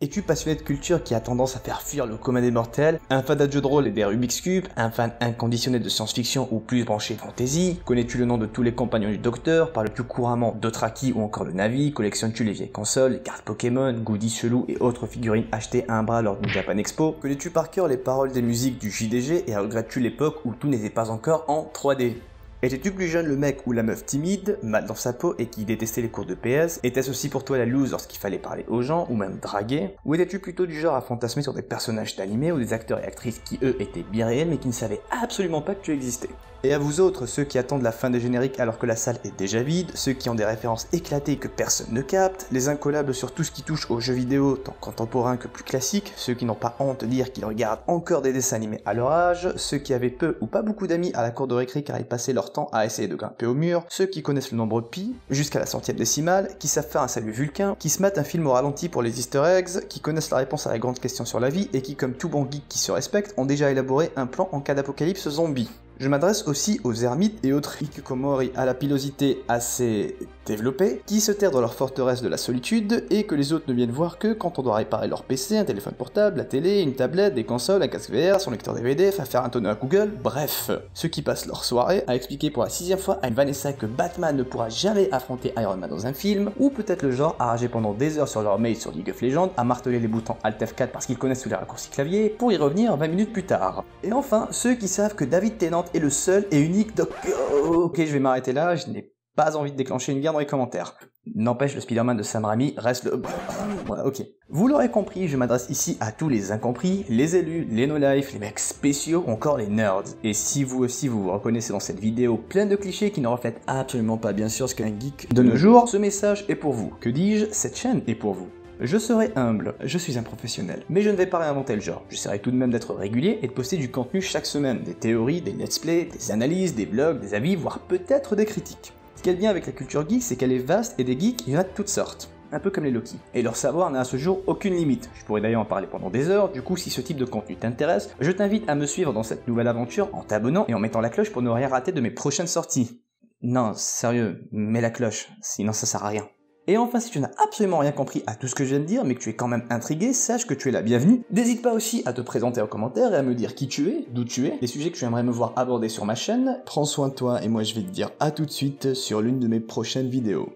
Es-tu passionné de culture qui a tendance à faire fuir le commun des mortels? Un fan de jeux de rôle et des Rubik's Cube? Un fan inconditionnel de science-fiction ou plus branché fantasy? Connais-tu le nom de tous les compagnons du docteur? Parles-tu couramment d'Othraki ou encore de Navi? Collectionnes-tu les vieilles consoles, les cartes Pokémon, goodies chelous et autres figurines achetées à un bras lors d'une Japan Expo? Connais-tu par cœur les paroles des musiques du JDG et regrettes-tu l'époque où tout n'était pas encore en 3D? Étais-tu plus jeune le mec ou la meuf timide, mal dans sa peau et qui détestait les cours de PS? Était-ce aussi pour toi la loose lorsqu'il fallait parler aux gens ou même draguer? Ou étais-tu plutôt du genre à fantasmer sur des personnages d'animé ou des acteurs et actrices qui eux étaient bien réels mais qui ne savaient absolument pas que tu existais? Et à vous autres, ceux qui attendent la fin des génériques alors que la salle est déjà vide, ceux qui ont des références éclatées que personne ne capte, les incollables sur tout ce qui touche aux jeux vidéo tant contemporains que plus classiques, ceux qui n'ont pas honte de dire qu'ils regardent encore des dessins animés à leur âge, ceux qui avaient peu ou pas beaucoup d'amis à la cour de récré car ils passaient leur temps à essayer de grimper au mur, ceux qui connaissent le nombre pi, jusqu'à la centième décimale, qui savent faire un salut vulcain, qui se matent un film au ralenti pour les easter eggs, qui connaissent la réponse à la grande question sur la vie et qui, comme tout bon geek qui se respecte, ont déjà élaboré un plan en cas d'apocalypse zombie. Je m'adresse aussi aux ermites et autres hikikomori à la pilosité assez développée, qui se terrent dans leur forteresse de la solitude et que les autres ne viennent voir que quand on doit réparer leur PC, un téléphone portable, la télé, une tablette, des consoles, un casque VR, son lecteur DVD, faire un tonneau à Google, bref. Ceux qui passent leur soirée à expliquer pour la 6ème fois à une Vanessa que Batman ne pourra jamais affronter Iron Man dans un film, ou peut-être le genre à rager pendant des heures sur leur mail sur League of Legends, à marteler les boutons Alt F4 parce qu'ils connaissent tous les raccourcis clavier, pour y revenir 20 minutes plus tard. Et enfin, ceux qui savent que David Tennant est le seul et unique Ok, je vais m'arrêter là, je n'ai pas envie de déclencher une guerre dans les commentaires. N'empêche, le Spider-Man de Sam Raimi reste le... Ouais, ok. Vous l'aurez compris, je m'adresse ici à tous les incompris, les élus, les no-life, les mecs spéciaux, encore les nerds. Et si vous aussi vous vous reconnaissez dans cette vidéo pleine de clichés qui ne reflètent absolument pas bien sûr ce qu'est un geek de nos jours, ce message est pour vous. Que dis-je, cette chaîne est pour vous. Je serai humble, je suis un professionnel, mais je ne vais pas réinventer le genre. J'essaierai tout de même d'être régulier et de poster du contenu chaque semaine, des théories, des let's play, des analyses, des vlogs, des avis, voire peut-être des critiques. Ce qui est bien avec la culture geek, c'est qu'elle est vaste et des geeks, il y en a de toutes sortes. Un peu comme les Loki. Et leur savoir n'a à ce jour aucune limite. Je pourrais d'ailleurs en parler pendant des heures, du coup si ce type de contenu t'intéresse, je t'invite à me suivre dans cette nouvelle aventure en t'abonnant et en mettant la cloche pour ne rien rater de mes prochaines sorties. Non, sérieux, mets la cloche, sinon ça sert à rien. Et enfin, si tu n'as absolument rien compris à tout ce que je viens de dire, mais que tu es quand même intrigué, sache que tu es la bienvenue. N'hésite pas aussi à te présenter en commentaire et à me dire qui tu es, d'où tu es, les sujets que tu aimerais me voir aborder sur ma chaîne. Prends soin de toi et moi je vais te dire à tout de suite sur l'une de mes prochaines vidéos.